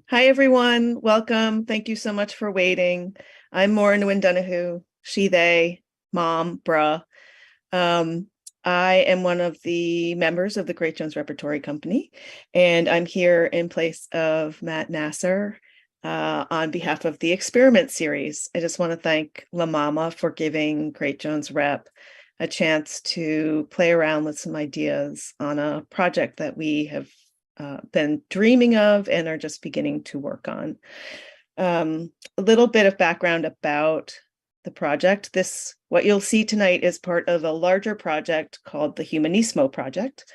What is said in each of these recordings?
Hi, everyone. Welcome. Thank you so much for waiting. I'm Maura Nguyen Donahue, she, they, mom, bruh. Um, I am one of the members of the Great Jones Repertory Company, and I'm here in place of Matt Nasser on behalf of the Experiment Series. I just want to thank La Mama for giving Great Jones Rep a chance to play around with some ideas on a project that we have been dreaming of and are just beginning to work on. A little bit of background about the project. What you'll see tonight is part of a larger project called the Humanismo project,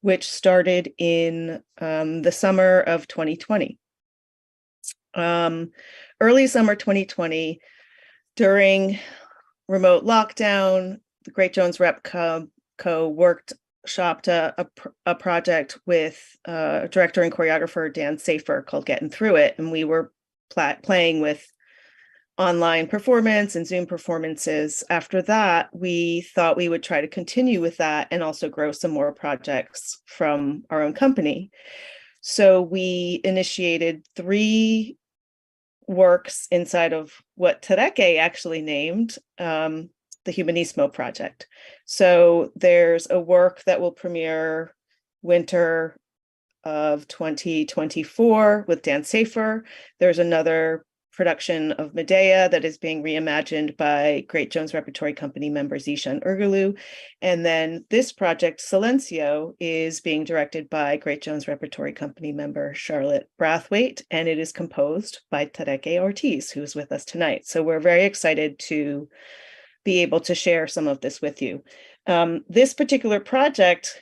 which started in the summer of 2020. Early summer 2020, during remote lockdown, the Great Jones Rep Co workshopped a project with director and choreographer Dan Safer called Getting Through It, and we were playing with online performance and Zoom performances. After that, we thought we would try to continue with that and also grow some more projects from our own company. So we initiated 3 works inside of what Tareke actually named the Humanismo project. So there's a work that will premiere winter of 2024 with Dan Safer. There's another production of Medea that is being reimagined by Great Jones Repertory Company member Zishan Ergulu. And then this project, Silencio, is being directed by Great Jones Repertory Company member Charlotte Brathwaite, and it is composed by Tareke Ortiz, who's with us tonight. So we're very excited to be able to share some of this with you. This particular project,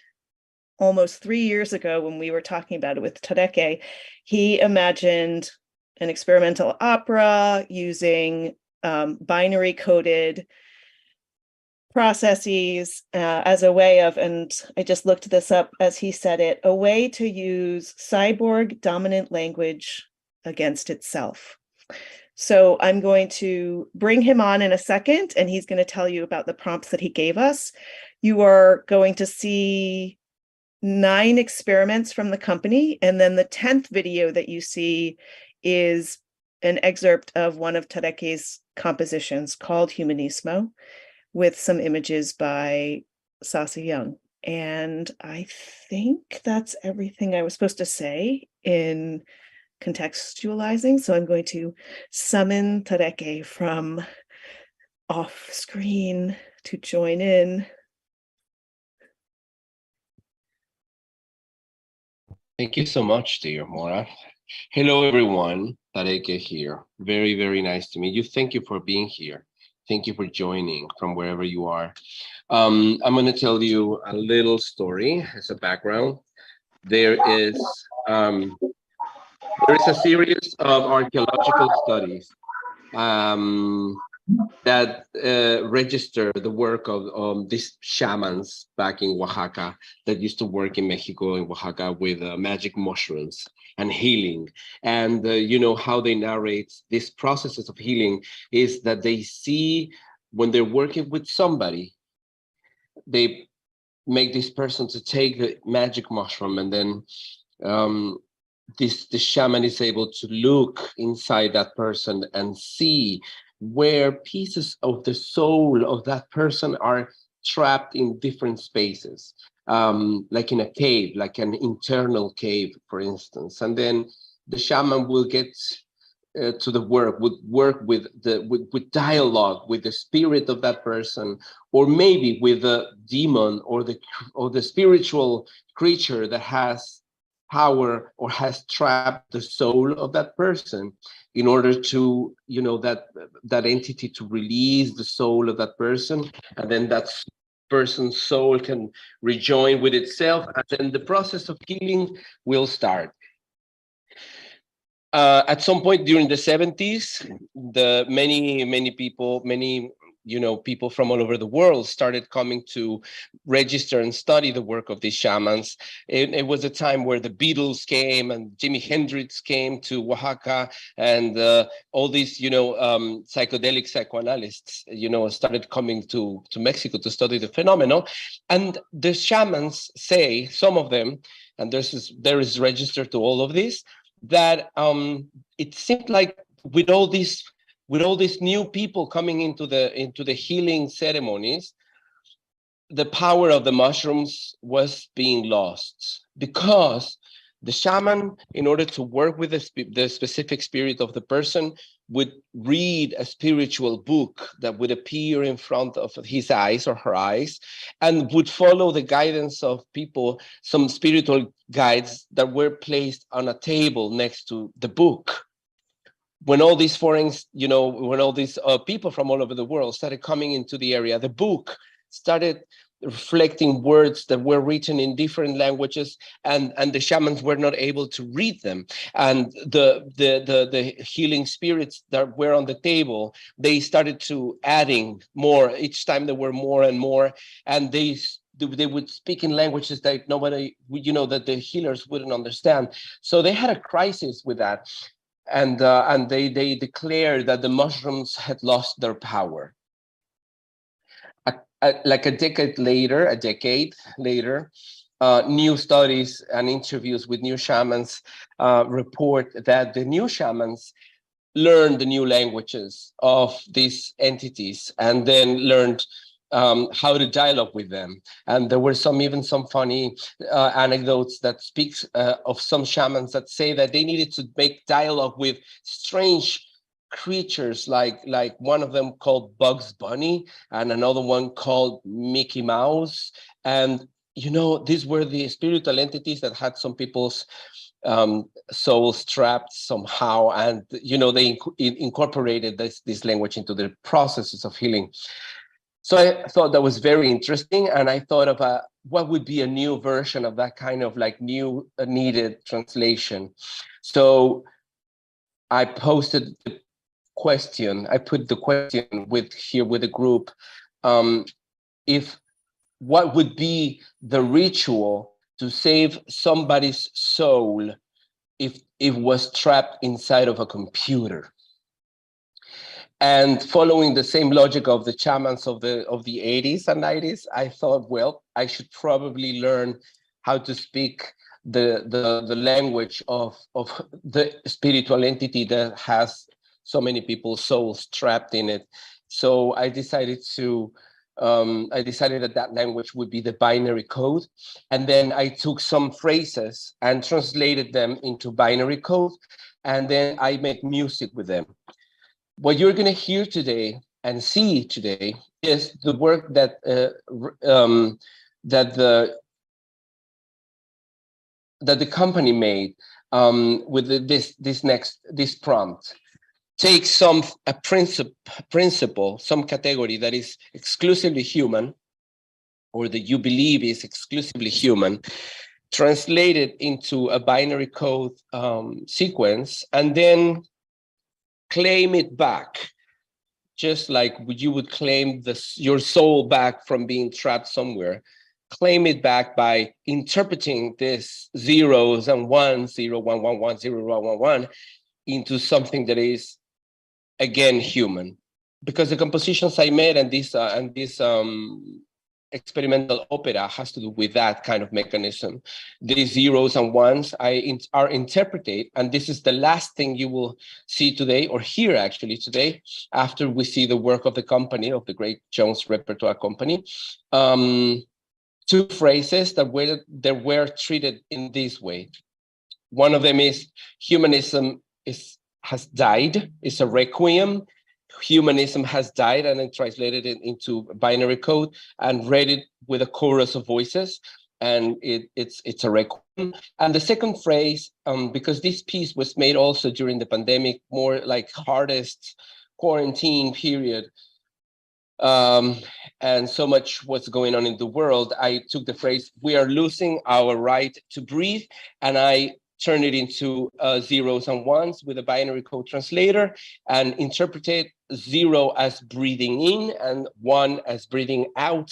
almost 3 years ago when we were talking about it with Tareke, he imagined an experimental opera using binary coded processes as a way of, and I just looked this up as he said it, a way to use cyborg dominant language against itself. So I'm going to bring him on in a second, and he's going to tell you about the prompts that he gave us. You are going to see 9 experiments from the company, and then the 10th video that you see is an excerpt of one of Tareke's compositions called Humanismo, with some images by Sasa Young. And I think that's everything I was supposed to say in contextualizing. So I'm going to summon Tareke from off screen to join in. Thank you so much, dear Maura. Hello, everyone. Tareke here. Very, very nice to meet you. Thank you for being here. Thank you for joining from wherever you are. I'm going to tell you a little story as a background. There is a series of archaeological studies that register the work of these shamans back in Oaxaca that used to work in Mexico, in Oaxaca, with magic mushrooms and healing. And you know how they narrate these processes of healing is that they see when they're working with somebody, they make this person to take the magic mushroom, and then the shaman is able to look inside that person and see where pieces of the soul of that person are trapped in different spaces, like in a cave, like an internal cave, for instance. And then the shaman will get to the work, would work with dialogue with the spirit of that person, or maybe with the demon or the spiritual creature that has power or has trapped the soul of that person, in order to, you know, that entity to release the soul of that person, and then that person's soul can rejoin with itself, and then the process of healing will start. At some point during the 70s, many people, people from all over the world started coming to register and study the work of these shamans. It was a time where the Beatles came and Jimi Hendrix came to Oaxaca, and all these, psychedelic psychoanalysts, started coming to Mexico to study the phenomenon. And the shamans say, some of them, and there is registered to all of this, that it seemed like with all these new people coming into the healing ceremonies, the power of the mushrooms was being lost, because the shaman, in order to work with the specific spirit of the person, would read a spiritual book that would appear in front of his eyes or her eyes, and would follow the guidance of people, some spiritual guides that were placed on a table next to the book. When all these foreigners, when all these people from all over the world started coming into the area, the book started reflecting words that were written in different languages, and the shamans were not able to read them. And the healing spirits that were on the table, they started to adding more. Each time there were more and more, and they would speak in languages that nobody, that the healers wouldn't understand. So they had a crisis with that, and they declared that the mushrooms had lost their power. Like a decade later, new studies and interviews with new shamans report that the new shamans learned the new languages of these entities, and then learned how to dialogue with them. And there were some funny anecdotes that speaks of some shamans that say that they needed to make dialogue with strange creatures, like one of them called Bugs Bunny, and another one called Mickey Mouse. And these were the spiritual entities that had some people's souls trapped somehow, and they incorporated this language into the processes of healing. So I thought that was very interesting, and I thought of what would be a new version of that kind of like new needed translation. So I posted the question. I put the question with the group. If what would be the ritual to save somebody's soul if it was trapped inside of a computer? And following the same logic of the shamans of the 80s and 90s, I thought, well, I should probably learn how to speak the language of the spiritual entity that has so many people's souls trapped in it. So I decided that language would be the binary code. And then I took some phrases and translated them into binary code. And then I made music with them. What you're going to hear today and see today is the work that the company made with this prompt. Take a principle, some category that is exclusively human, or that you believe is exclusively human, translate it into a binary code sequence, and then claim it back, just like you would claim your soul back from being trapped somewhere. Claim it back by interpreting this zeros and ones, 0, 1, 1, 1, 0, 1, 1, 1, into something that is again human. Because the compositions I made and this experimental opera has to do with that kind of mechanism. These zeros and ones are interpreted, and this is the last thing you will see today, or hear actually today, after we see the work of the company, of the Great Jones Repertory company. Two phrases that were treated in this way. One of them is humanism has died. It's a requiem. Humanism has died, and then translated it into binary code and read it with a chorus of voices, and it's a requiem. And the second phrase, because this piece was made also during the pandemic, more like hardest quarantine period, and so much what's going on in the world, I took the phrase, we are losing our right to breathe, and I turn it into zeros and ones with a binary code translator, and interpreted 0 as breathing in and 1 as breathing out,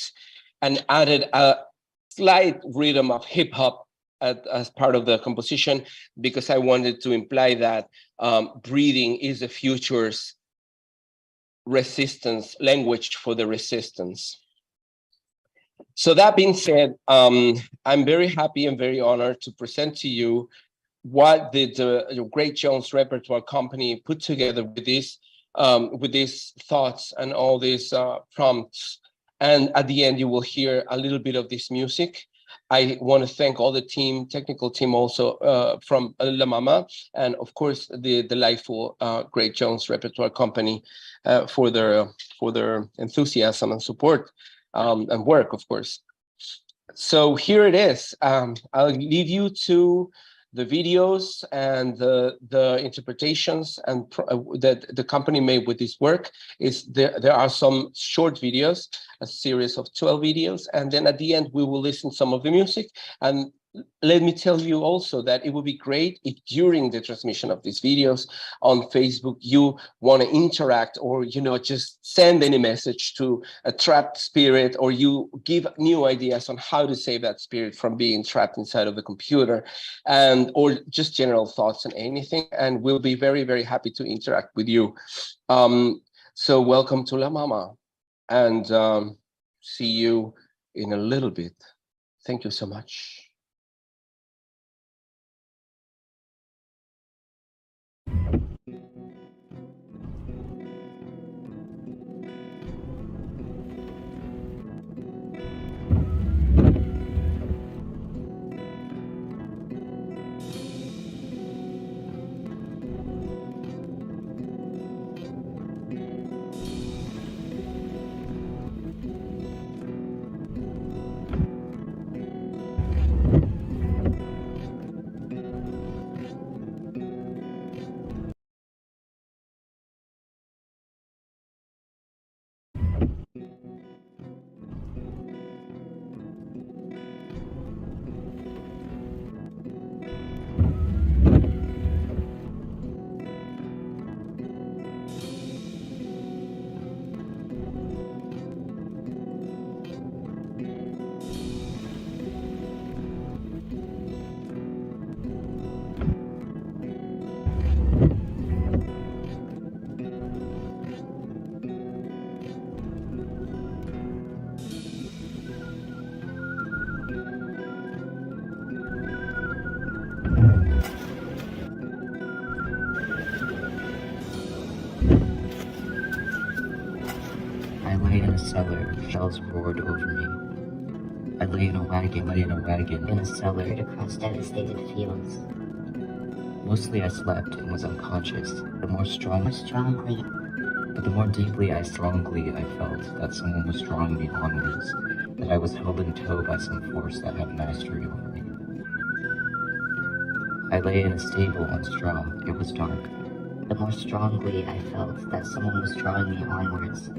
and added a slight rhythm of hip hop as part of the composition, because I wanted to imply that breathing is the future's resistance, language for the resistance. So that being said, I'm very happy and very honored to present to you what did the Great Jones Repertory company put together with these thoughts and all these prompts. And at the end, you will hear a little bit of this music. I want to thank all the team, technical team also from La Mama, and of course the delightful Great Jones Repertoire Company for their enthusiasm and support and work, of course. So here it is. I'll leave you to the videos and the interpretations and that the company made with this work. Is there are some short videos, a series of 12 videos, and then at the end we will listen some of the music. And let me tell you also that it would be great if during the transmission of these videos on Facebook you want to interact, or just send any message to a trapped spirit, or you give new ideas on how to save that spirit from being trapped inside of the computer, and or just general thoughts on anything, and we'll be very, very happy to interact with you. So welcome to La Mama, and see you in a little bit. Thank you so much. I lay in a cellar, shells roared over me. I lay in a wagon, in a cellar, across devastated fields. Mostly I slept and was unconscious. But the more deeply I strongly I felt that someone was drawing me onwards, that I was held in tow by some force that had mastery over me. I lay in a stable on straw. It was dark. The more strongly I felt that someone was drawing me onwards.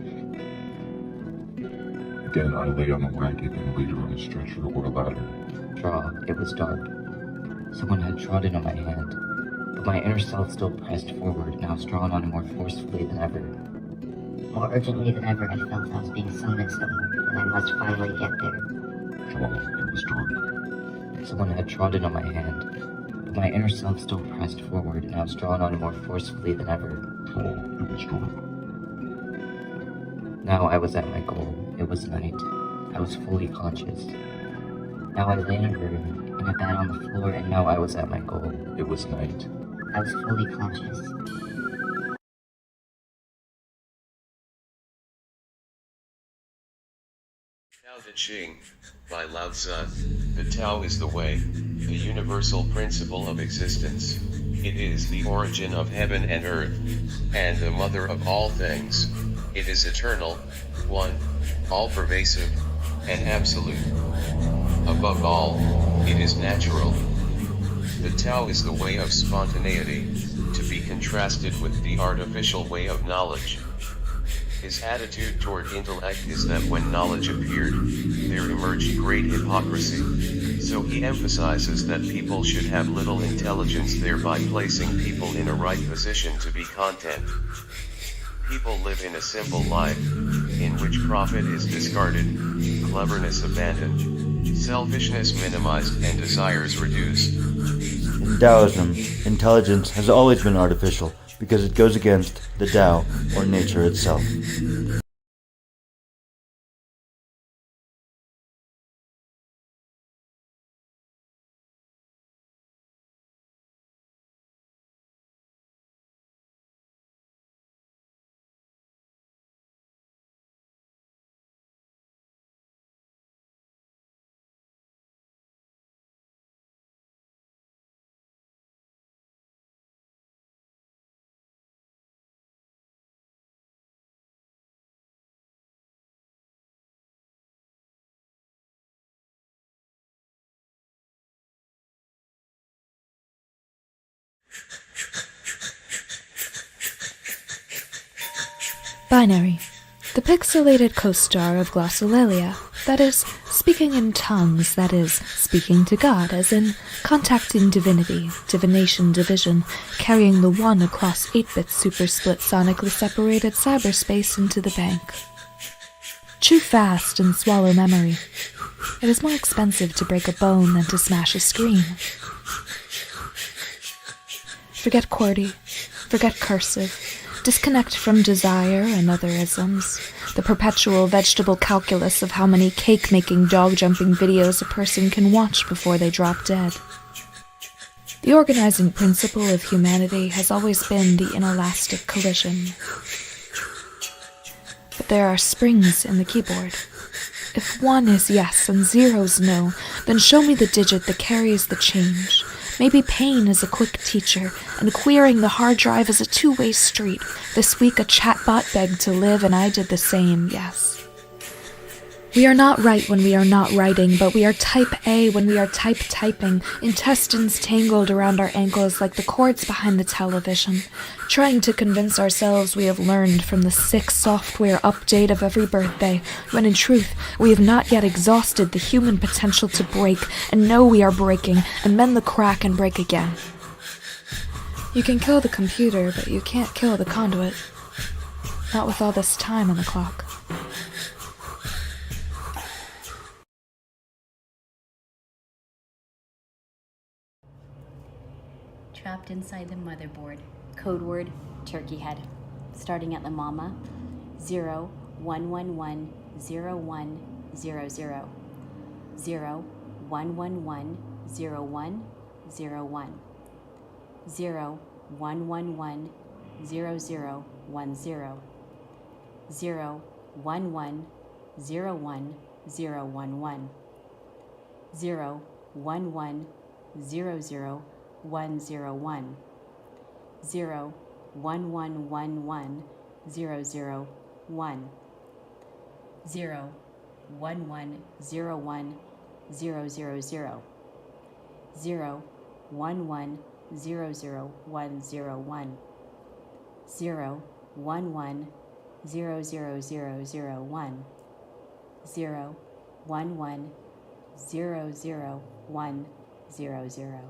Again, I lay on a wagon and later on a stretcher or a ladder. Straw. It was dark. Someone had trodden on my hand, but my inner self still pressed forward, now drawn on more forcefully than ever. More urgently than ever, I felt I was being summoned somewhere, and I must finally get there. Draw. It was dark. Someone had trodden on my hand, but my inner self still pressed forward, now drawn on more forcefully than ever. Draw. It was dark. Now I was at my goal. It was night. I was fully conscious. Now I lay in a room, in a bed on the floor, and now I was at my goal. It was night. I was fully conscious. Tao Te Ching, by Lao Tzu. The Tao is the way, the universal principle of existence. It is the origin of heaven and earth, and the mother of all things. It is eternal, one, all-pervasive, and absolute. Above all, it is natural. The Tao is the way of spontaneity, to be contrasted with the artificial way of knowledge. His attitude toward intellect is that when knowledge appeared, there emerged great hypocrisy. So he emphasizes that people should have little intelligence, thereby placing people in a right position to be content. People live in a simple life, in which profit is discarded, cleverness abandoned, selfishness minimized, and desires reduced. In Taoism, intelligence has always been artificial because it goes against the Tao, or nature itself. Binary. The pixelated co-star of Glossolalia, that is, speaking in tongues, that is, speaking to God, as in contacting divinity, divination, division, carrying the one across 8-bit super-split sonically separated cyberspace into the bank. Chew fast and swallow memory. It is more expensive to break a bone than to smash a screen. Forget QWERTY, forget cursive, disconnect from desire and other isms, the perpetual vegetable calculus of how many cake-making, dog-jumping videos a person can watch before they drop dead. The organizing principle of humanity has always been the inelastic collision. But there are springs in the keyboard. If 1 is yes and 0's no, then show me the digit that carries the change. Maybe pain is a quick teacher, and queering the hard drive is a two-way street. This week a chatbot begged to live, and I did the same, yes. We are not right when we are not writing, but we are type A when we are typing, intestines tangled around our ankles like the cords behind the television, trying to convince ourselves we have learned from the sick software update of every birthday, when in truth we have not yet exhausted the human potential to break, and know we are breaking, and mend the crack and break again. You can kill the computer, but you can't kill the conduit. Not with all this time on the clock. Trapped inside the motherboard. Code word, turkey head. Starting at the mama, 0111 0100. 0111 0101. 0111 0010. 011 01 011. 011 00 101. 01111 001. 01101 000. 01100 101. 011 00001. 011 00100.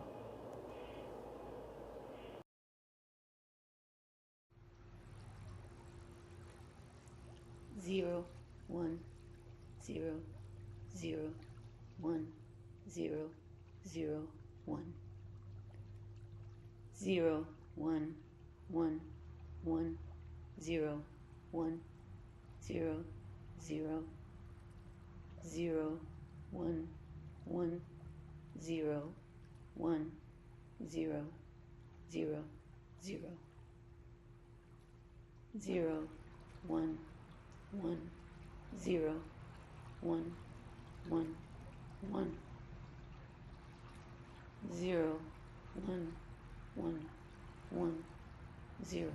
0 1 0 0 1 0 0 1 0 1 1 1 0 1 0 0 0 1 1 0 1 0 0 0 0 1 1 0 1 1 1 0 1 1 1 0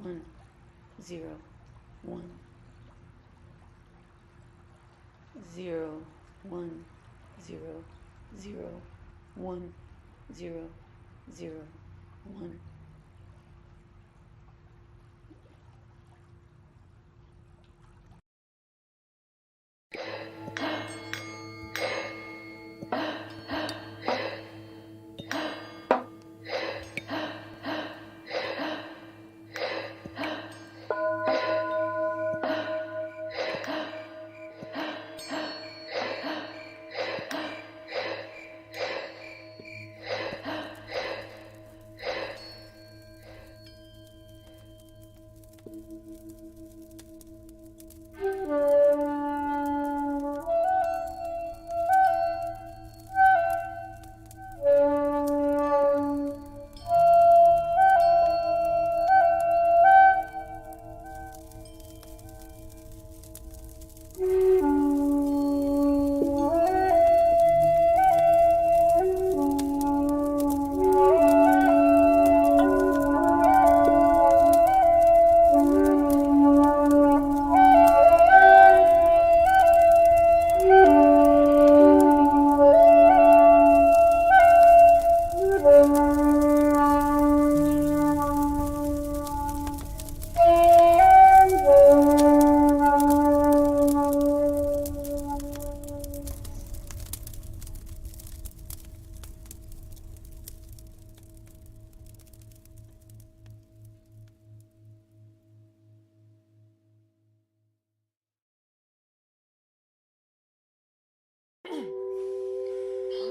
1 0 1 0 1 0 0 1 0 0 1.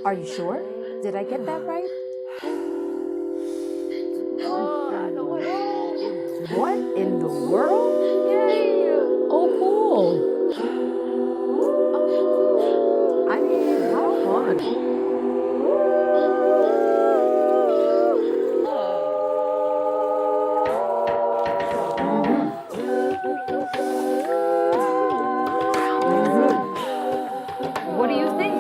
Are you sure? Did I get that right? What in the world? Yay! Oh, cool. I mean, how fun. What do you think?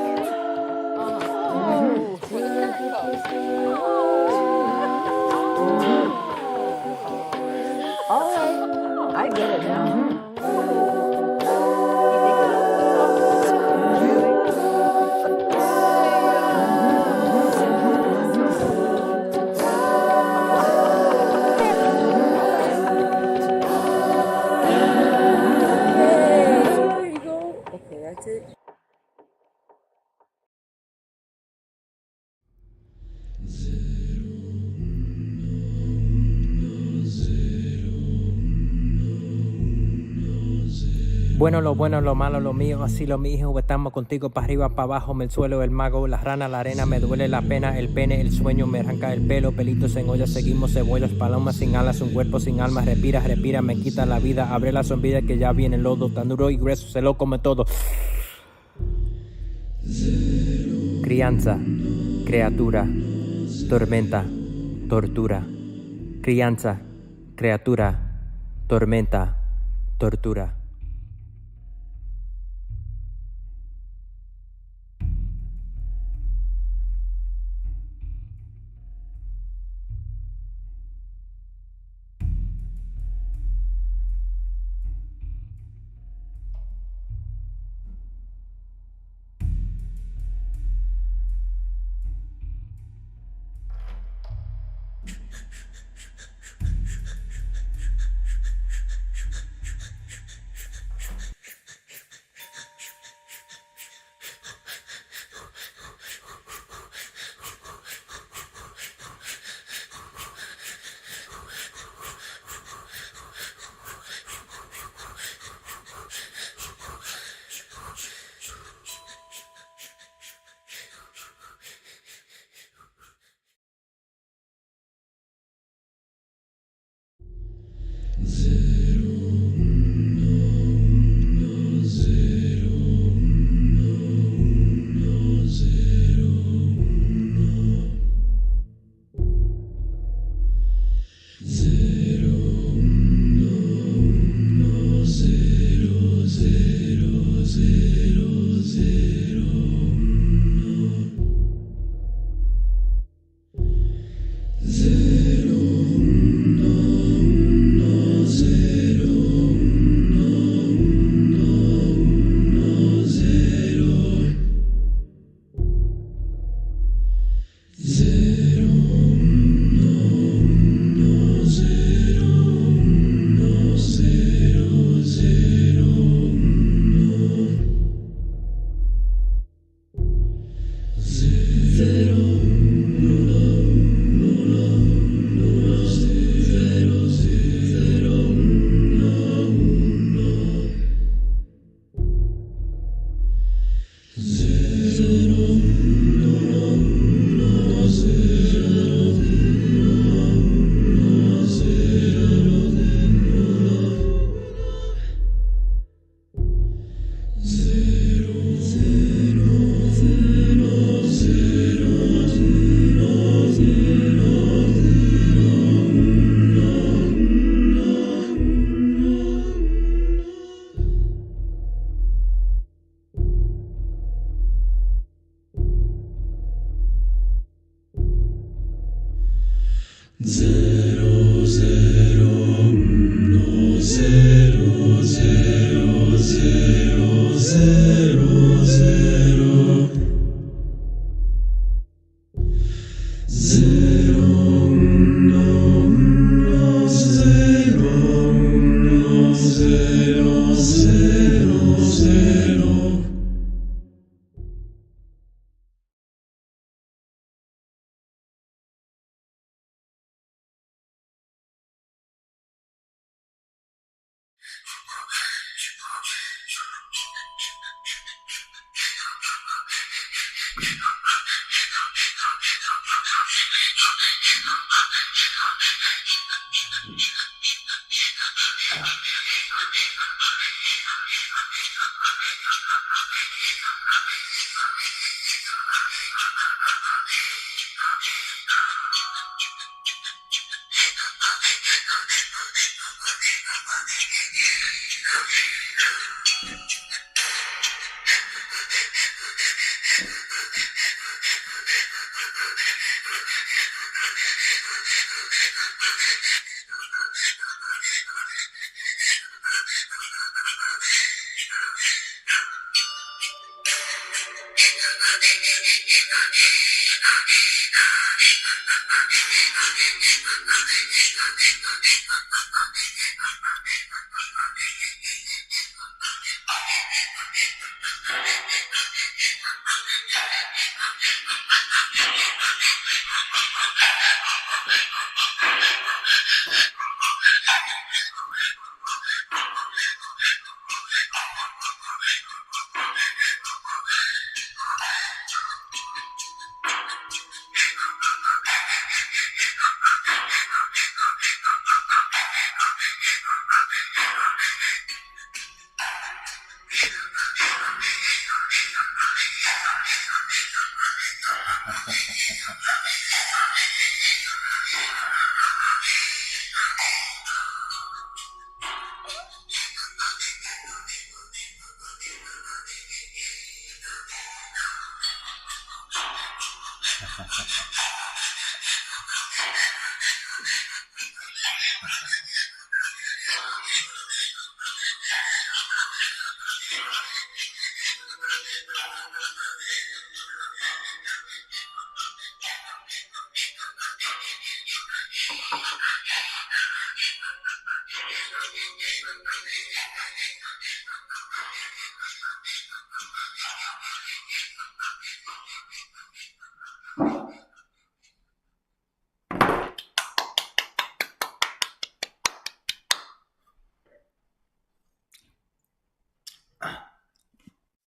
All right, I get it now. There you go. Okay, that's it. Bueno, lo malo, lo mío, así lo mío. Estamos contigo para arriba, para abajo, me el suelo, el mago, la rana, la arena, me duele la pena, el pene, el sueño, me arranca el pelo, pelitos en olla, seguimos cebollas, palomas sin alas, un cuerpo sin alma, respira, me quita la vida, abre la sombrilla que ya viene el lodo, tan duro y grueso, se lo come todo. Crianza, criatura, tormenta, tortura. Crianza, criatura, tormenta, tortura.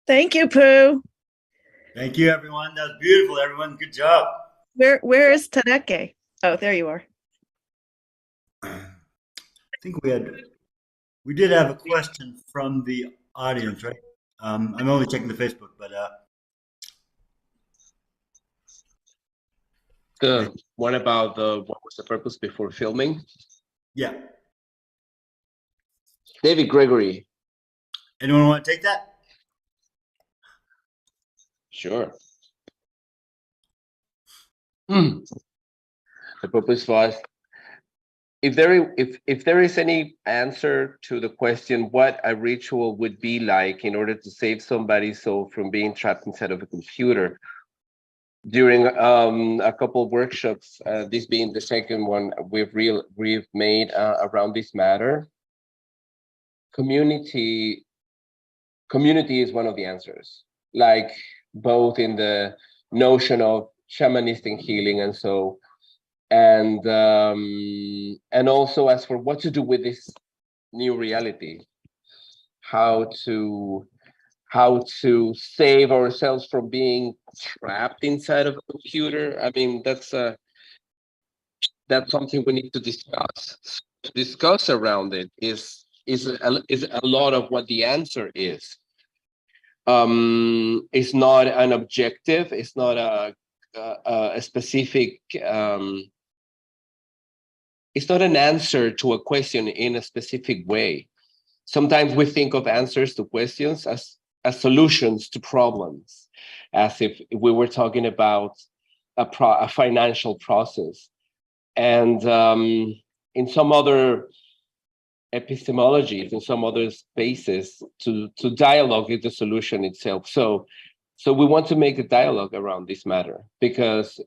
Thank you, Pooh. Thank you, everyone. That was beautiful, everyone. Good job. Where is Tareke? Oh, there you are. I think we did have a question from the audience, right? I'm only checking the Facebook, but the one about what was the purpose before filming? Yeah. David Gregory. Anyone want to take that? Sure. The purpose was, if there is any answer to the question what a ritual would be like in order to save somebody's soul from being trapped inside of a computer. During a couple of workshops, this being the second one we've made around this matter, community is one of the answers, like both in the notion of shamanistic healing and so, and also as for what to do with this new reality, how to save ourselves from being trapped inside of a computer. I mean, that's something we need to discuss. To discuss around it is a lot of what the answer is. It's not an objective. It's not a specific. It's not an answer to a question in a specific way. Sometimes we think of answers to questions as solutions to problems, as if we were talking about a financial process. And in some other epistemologies, in some other spaces, to dialogue is the solution itself. So we want to make a dialogue around this matter, because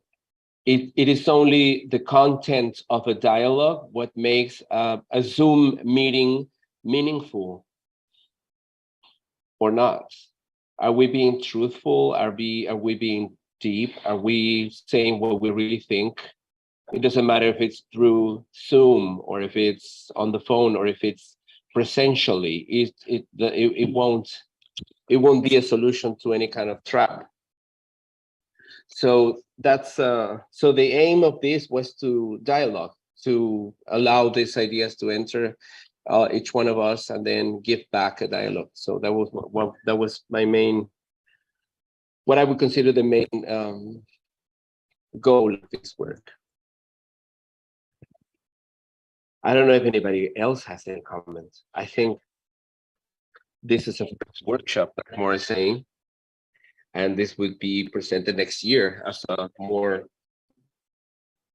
it is only the content of a dialogue what makes a Zoom meeting meaningful or not. Are we being truthful? Are we being deep? Are we saying what we really think? It doesn't matter if it's through Zoom or if it's on the phone or if it's presentially. It won't be a solution to any kind of trap. So that's so the aim of this was to dialogue, to allow these ideas to enter each one of us and then give back a dialogue. So that was my main what I would consider the main goal of this work. I don't know if anybody else has any comments. I think this is a first workshop, like Maura is saying, and this would be presented next year as a more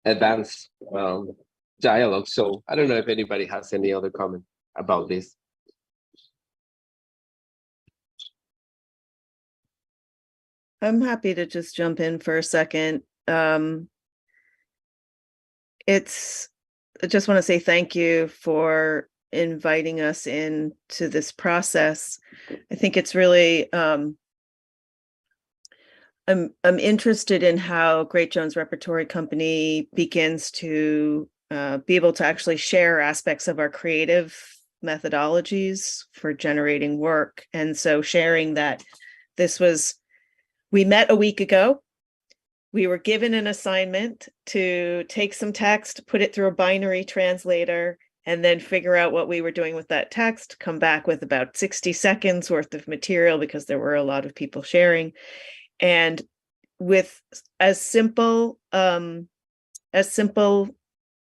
advanced dialogue. So I don't know if anybody has any other comment about this. I'm happy to just jump in for a second. I just want to say thank you for inviting us into this process. I think it's really, I'm interested in how Great Jones Repertory Company begins to be able to actually share aspects of our creative methodologies for generating work. And so sharing that we met a week ago. We were given an assignment to take some text, put it through a binary translator, and then figure out what we were doing with that text, come back with about 60 seconds worth of material because there were a lot of people sharing. And with as simple a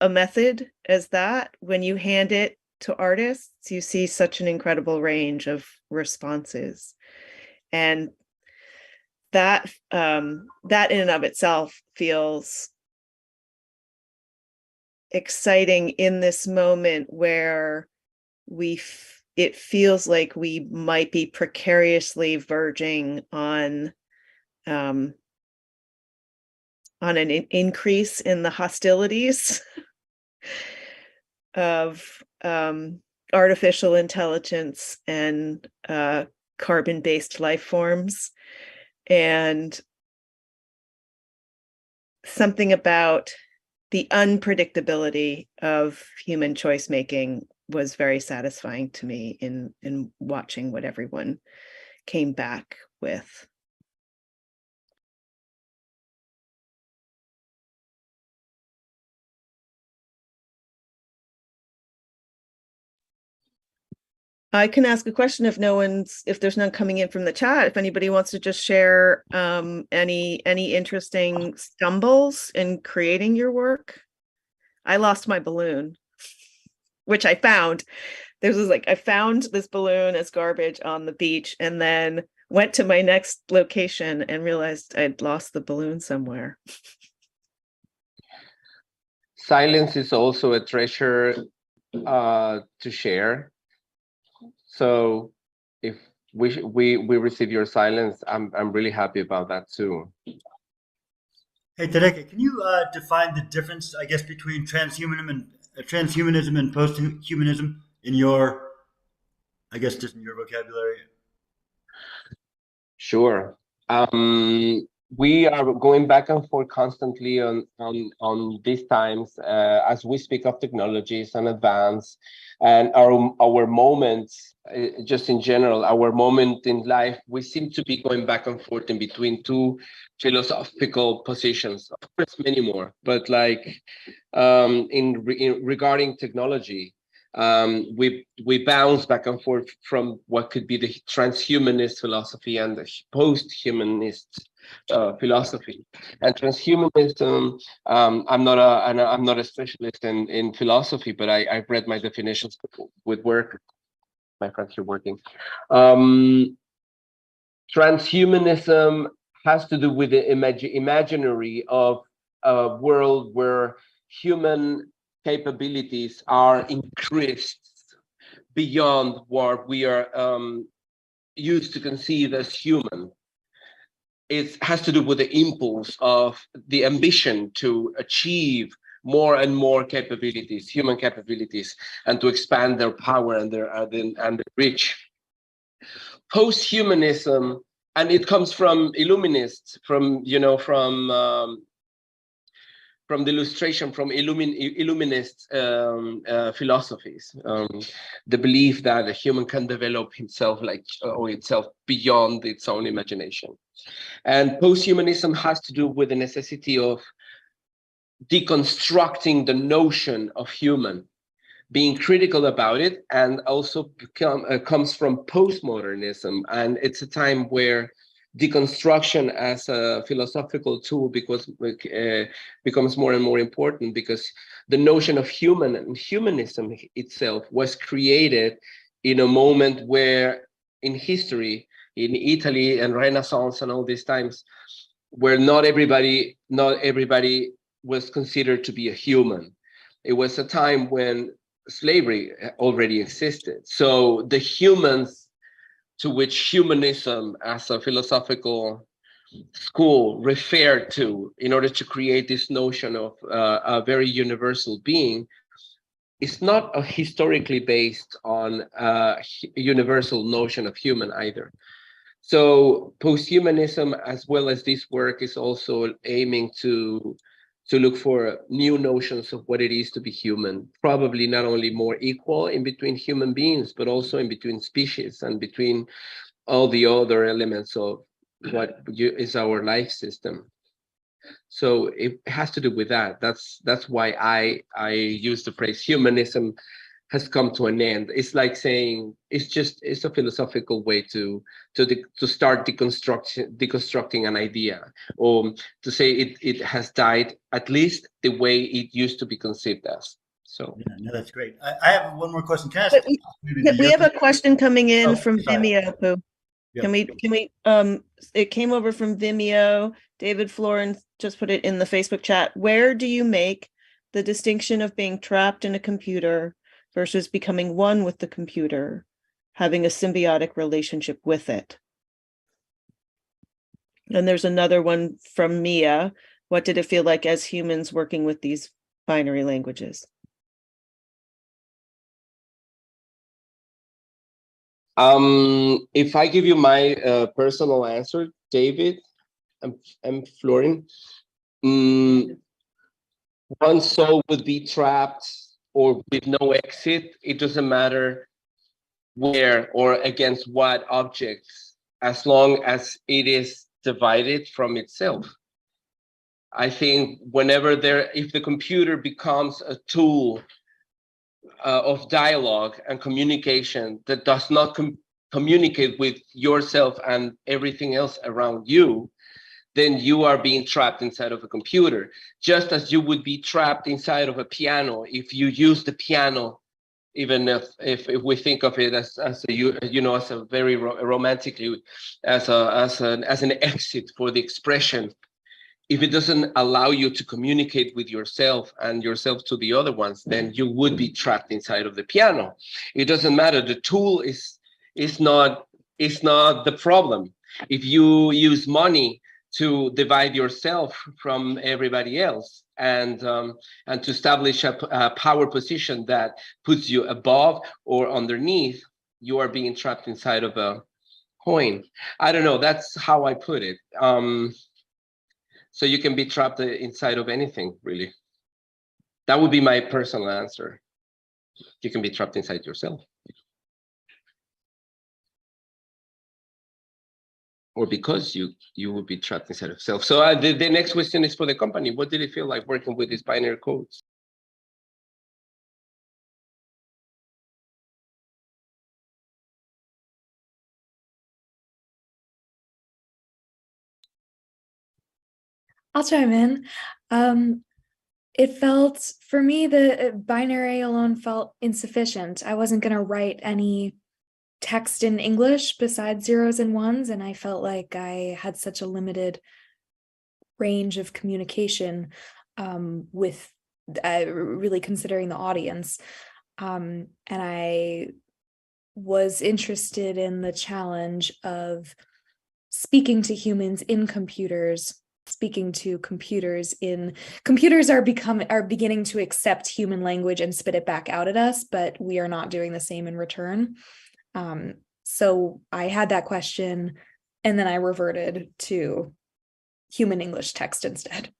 method as that, when you hand it to artists, you see such an incredible range of responses. And that in and of itself feels exciting in this moment where it feels like we might be precariously verging on an increase in the hostilities of artificial intelligence and carbon-based life forms. And something about the unpredictability of human choice making was very satisfying to me in watching what everyone came back with. I can ask a question if there's none coming in from the chat. If anybody wants to just share any interesting stumbles in creating your work. I lost my balloon, which I found. I found this balloon as garbage on the beach, and then went to my next location and realized I'd lost the balloon somewhere. Silence is also a treasure to share. So if we receive your silence, I'm really happy about that too. Hey Tareke, can you define the difference, I guess, between transhumanism and post-humanism in your, I guess, just in your vocabulary? Sure. We are going back and forth constantly on these times as we speak of technologies and advance, and our moments, just in general, our moment in life, we seem to be going back and forth in between two philosophical positions. Of course, many more, but like regarding technology, we bounce back and forth from what could be the transhumanist philosophy and the post-humanist philosophy. And transhumanism, I'm not a specialist in philosophy, but I've read my definitions with work. My friends here working. Transhumanism has to do with the imaginary of a world where human capabilities are increased beyond what we are used to conceive as human. It has to do with the impulse of the ambition to achieve more and more capabilities, human capabilities, and to expand their power and their reach. Post-humanism, and it comes from Illuminists, from the illustration from Illuminist philosophies, the belief that a human can develop himself or itself beyond its own imagination. And post-humanism has to do with the necessity of deconstructing the notion of human, being critical about it, and also comes from postmodernism. And it's a time where deconstruction as a philosophical tool becomes more and more important, because the notion of human and humanism itself was created in a moment where, in history, in Italy and Renaissance and all these times, where not everybody was considered to be a human. It was a time when slavery already existed. So the humans to which humanism as a philosophical school referred to in order to create this notion of a very universal being is not historically based on a universal notion of human either. So posthumanism, as well as this work, is also aiming to look for new notions of what it is to be human, probably not only more equal in between human beings, but also in between species and between all the other elements of what is our life system. So it has to do with that. That's why I use the phrase humanism has come to an end. It's like saying it's a philosophical way to start deconstructing an idea, or to say it has died, at least the way it used to be conceived as. So yeah, no, that's great. I have one more question. Can I ask we have a question coming in from Vimeo, Pooh. Yep. Can we it came over from Vimeo. David Florin just put it in the Facebook chat. Where do you make the distinction of being trapped in a computer versus becoming one with the computer, having a symbiotic relationship with it? And there's another one from Mia. What did it feel like as humans working with these binary languages? If I give you my personal answer, David and Florin, one soul would be trapped or with no exit. It doesn't matter where or against what objects, as long as it is divided from itself. I think if the computer becomes a tool of dialogue and communication that does not communicate with yourself and everything else around you, then you are being trapped inside of a computer, just as you would be trapped inside of a piano if you use the piano, even if we think of it as a very romantically as an exit for the expression. If it doesn't allow you to communicate with yourself and yourself to the other ones, then you would be trapped inside of the piano. It doesn't matter. The tool is not the problem. If you use money to divide yourself from everybody else and to establish a power position that puts you above or underneath, you are being trapped inside of a coin. I don't know. That's how I put it. So you can be trapped inside of anything, really. That would be my personal answer. You can be trapped inside yourself. Or because you will be trapped inside of self. So the next question is for the company. What did it feel like working with these binary codes? I'll chime in. It felt, for me, the binary alone felt insufficient. I wasn't going to write any text in English besides zeros and ones, and I felt like I had such a limited range of communication with really considering the audience. And I was interested in the challenge of speaking to humans in computers, speaking to computers are beginning to accept human language and spit it back out at us, but we are not doing the same in return. So I had that question, and then I reverted to human English text instead.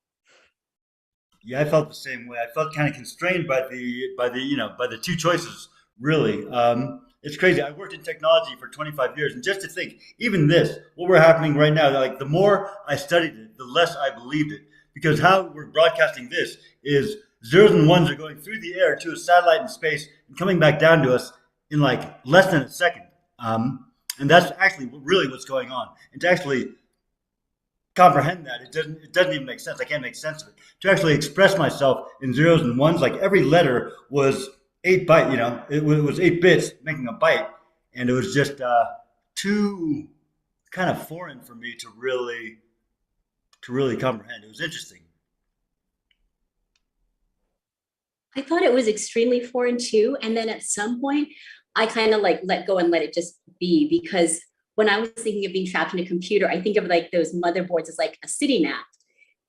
Yeah, I felt the same way. I felt kind of constrained by the two choices, really. It's crazy. I worked in technology for 25 years, and just to think, even this, what we're happening right now, like the more I studied it, the less I believed it. Because how we're broadcasting this is zeros and ones are going through the air to a satellite in space and coming back down to us in like less than a second. And that's actually really what's going on. And to actually comprehend that. It doesn't even make sense. I can't make sense of it. To actually express myself in zeros and ones, like every letter was 8 byte. It was 8 bits making a byte, and it was just too kind of foreign for me to really comprehend. It was interesting. I thought it was extremely foreign too. And then at some point, I kind of like let go and let it just be, because when I was thinking of being trapped in a computer, I think of like those motherboards as like a city map.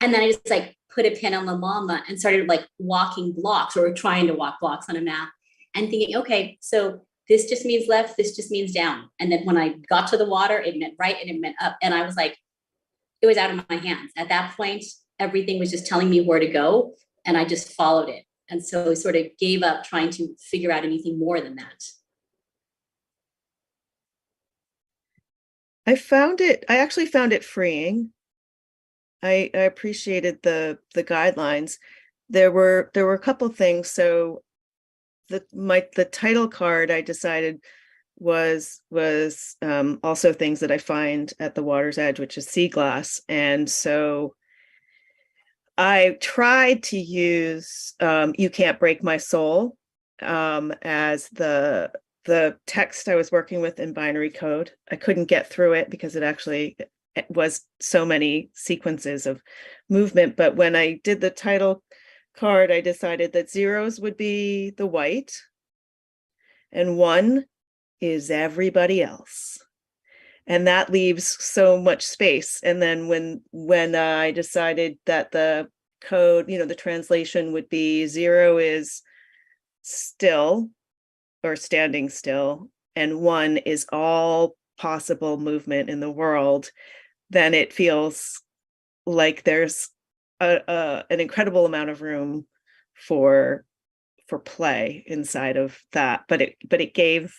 And then I just like put a pin on the llama and started like walking blocks, or trying to walk blocks on a map, and thinking, okay, so this just means left, this just means down. And then when I got to the water, it meant right and it meant up. And I was like, it was out of my hands. At that point, everything was just telling me where to go, and I just followed it. And so I sort of gave up trying to figure out anything more than that. I actually found it freeing. I appreciated the guidelines. There were a couple things. So the title card I decided was also things that I find at the water's edge, which is sea glass. And so I tried to use "You Can't Break My Soul" as the text I was working with in binary code. I couldn't get through it because it was so many sequences of movement. But when I did the title card, I decided that zeros would be the white and one is everybody else. And that leaves so much space. And then when I decided that the code, the translation would be zero is still or standing still, and one is all possible movement in the world, then it feels like there's an incredible amount of room for play inside of that. But it gave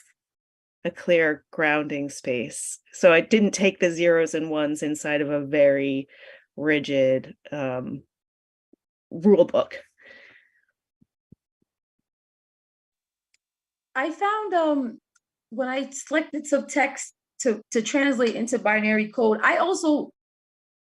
a clear grounding space. So I didn't take the zeros and ones inside of a very rigid rule book. I found when I selected some text to translate into binary code, I also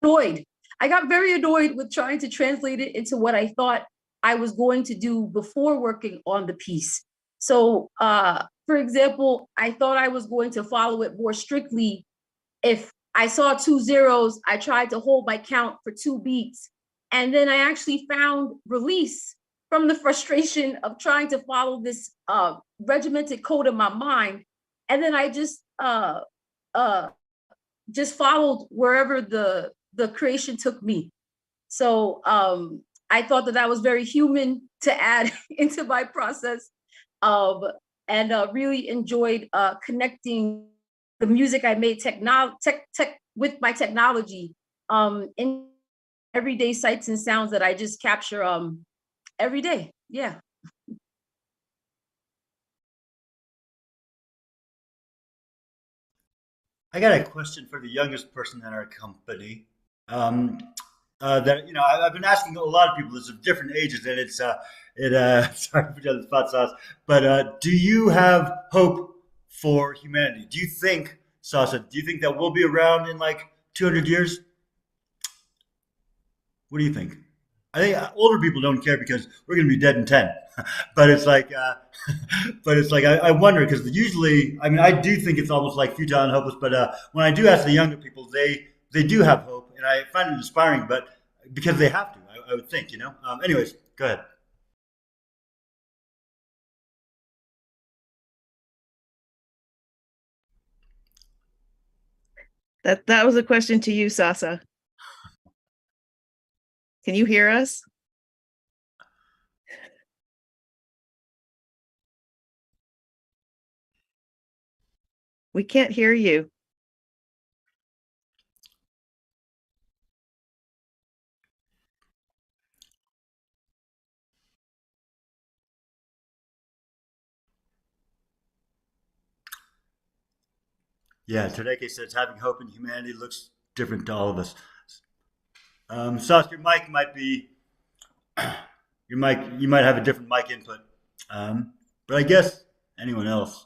annoyed. I got very annoyed with trying to translate it into what I thought I was going to do before working on the piece. So, for example, I thought I was going to follow it more strictly. If I saw 2 zeros, I tried to hold my count for 2 beats. And then I actually found release from the frustration of trying to follow this regimented code in my mind. And then I just followed wherever the creation took me. So I thought that was very human to add into my process, and really enjoyed connecting the music I made with my technology in everyday sights and sounds that I just capture every day. Yeah. I got a question for the youngest person in our company. That I've been asking a lot of people. It's of different ages, and sorry to put you on the spot, Sauce, but do you have hope for humanity? Do you think, Sasa? Do you think that we'll be around in like 200 years? What do you think? I think older people don't care because we're going to be dead in 10. But it's like, I wonder, because usually, I mean, I do think it's almost like futile and hopeless. But when I do ask the younger people, they do have hope, and I find it inspiring. But because they have to, I would think, Anyways, go ahead. That was a question to you, Sasa. Can you hear us? We can't hear you. Yeah, Tareke says having hope in humanity looks different to all of us. Sas, your mic might be you might have a different mic input. But I guess anyone else,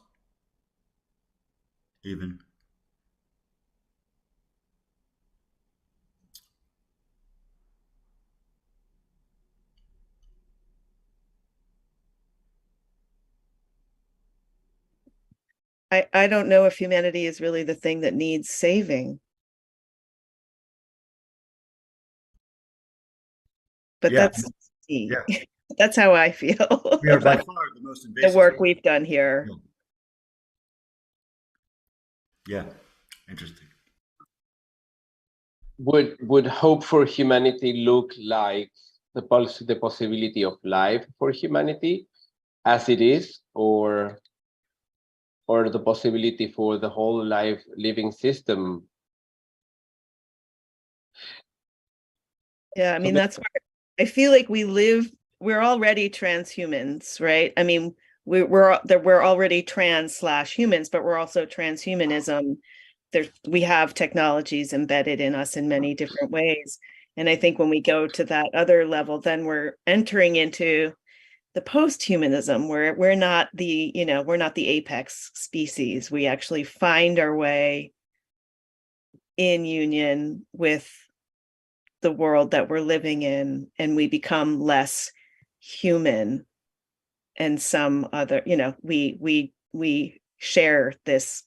even. I don't know if humanity is really the thing that needs saving. But Yeah. that's Yeah. that's how I feel. We are by far the most invasive. The work we've done here. Yeah, interesting. Would hope for humanity look like the possibility of life for humanity as it is, or the possibility for the whole life living system? Yeah, I mean, that's where I feel like we're already transhumans, right? I mean, we're already trans/humans, but we're also transhumanism. We have technologies embedded in us in many different ways. And I think when we go to that other level, then we're entering into the post-humanism, where we're not the apex species. We actually find our way in union with the world that we're living in, and we become less human. And some other, we share this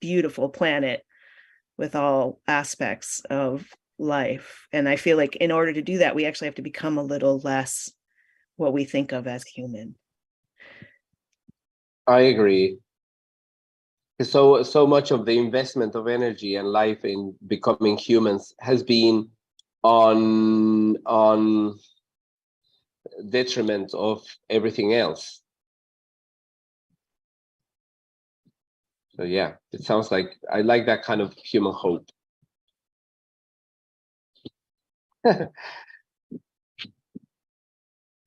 beautiful planet with all aspects of life. And I feel like in order to do that, we actually have to become a little less what we think of as human. I agree. So much of the investment of energy and life in becoming humans has been on detriment of everything else. So yeah, it sounds like I like that kind of human hope.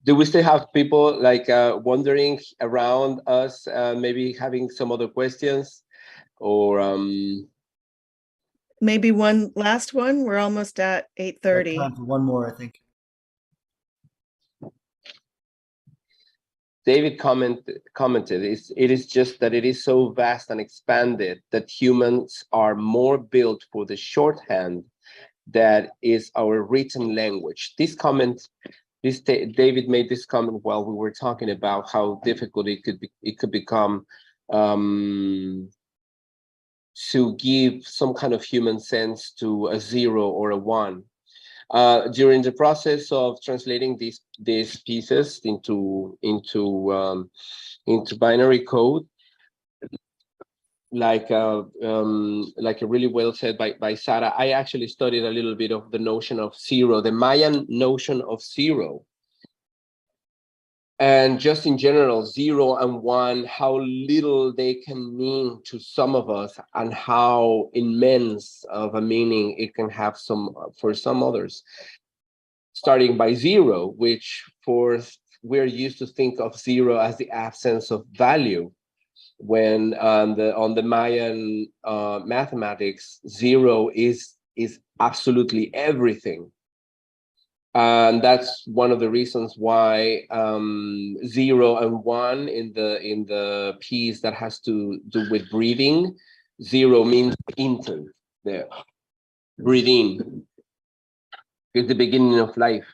Do we still have people like wandering around us, maybe having some other questions, or maybe one last one? We're almost at 8:30. Time for one more, I think. David commented, it is just that it is so vast and expanded that humans are more built for the shorthand that is our written language. David made this comment while we were talking about how difficult it could become to give some kind of human sense to a 0 or a 1. During the process of translating these pieces into binary code, like really well said by Sarah, I actually studied a little bit of the notion of 0, the Mayan notion of 0. And just in general, 0 and 1, how little they can mean to some of us, and how immense of a meaning it can have for some others. Starting by 0, which we're used to think of 0 as the absence of value, when on the Mayan mathematics, 0 is absolutely everything. And that's one of the reasons why 0 and 1 in the piece that has to do with breathing, 0 means inter, there, breathe in. It's the beginning of life.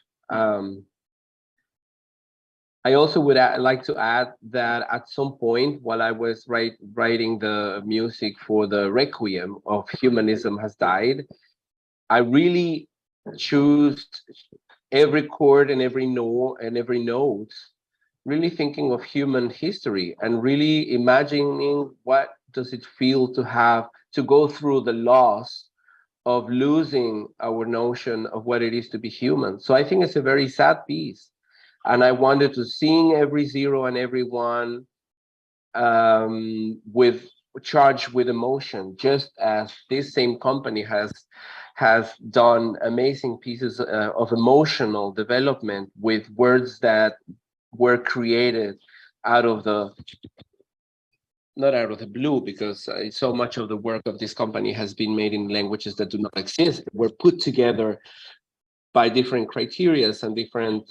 I also would like to add that at some point, while I was writing the music for the Requiem of Humanism Has Died, I really chose every chord and every note, really thinking of human history and really imagining what does it feel to go through the loss of losing our notion of what it is to be human. So I think it's a very sad piece. And I wanted to sing every 0 and every 1 charged with emotion, just as this same company has done amazing pieces of emotional development with words that were created not out of the blue, because so much of the work of this company has been made in languages that do not exist, were put together by different criterias and different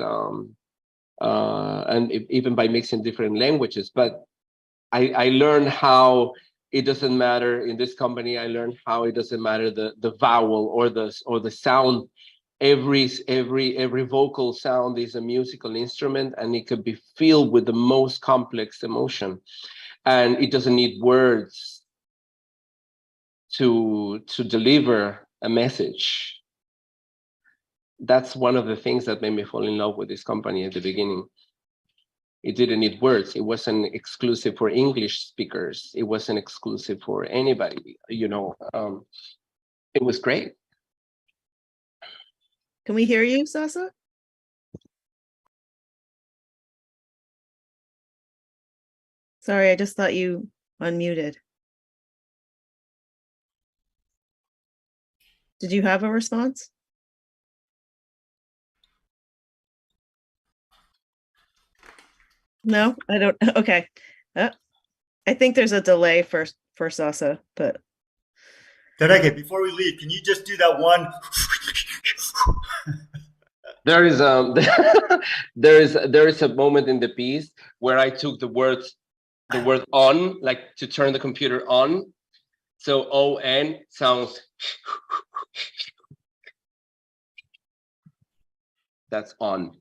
even by mixing different languages. But I learned how it doesn't matter in this company. I learned how it doesn't matter the vowel or the sound. Every vocal sound is a musical instrument, and it could be filled with the most complex emotion. and it doesn't need words to deliver a message. That's one of the things that made me fall in love with this company at the beginning. It didn't need words. It wasn't exclusive for English speakers. It wasn't exclusive for anybody, you know. It was great. Can we hear you, Sasa? Sorry, I just thought you unmuted. Did you have a response? No, I don't. Okay. I think there's a delay for Sasa, but. Tareke, before we leave, can you just do that one? There is there is a moment in the piece where I took the word on, like to turn the computer on. So on sounds. That's on.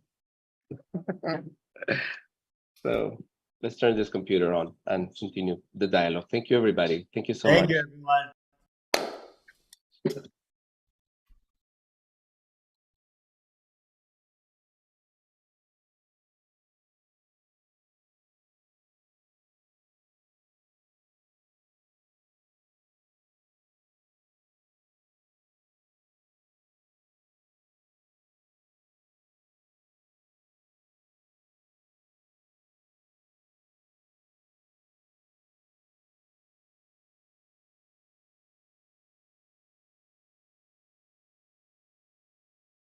So let's turn this computer on and continue the dialogue. Thank you, everybody. Thank you so much. Thank you, everyone.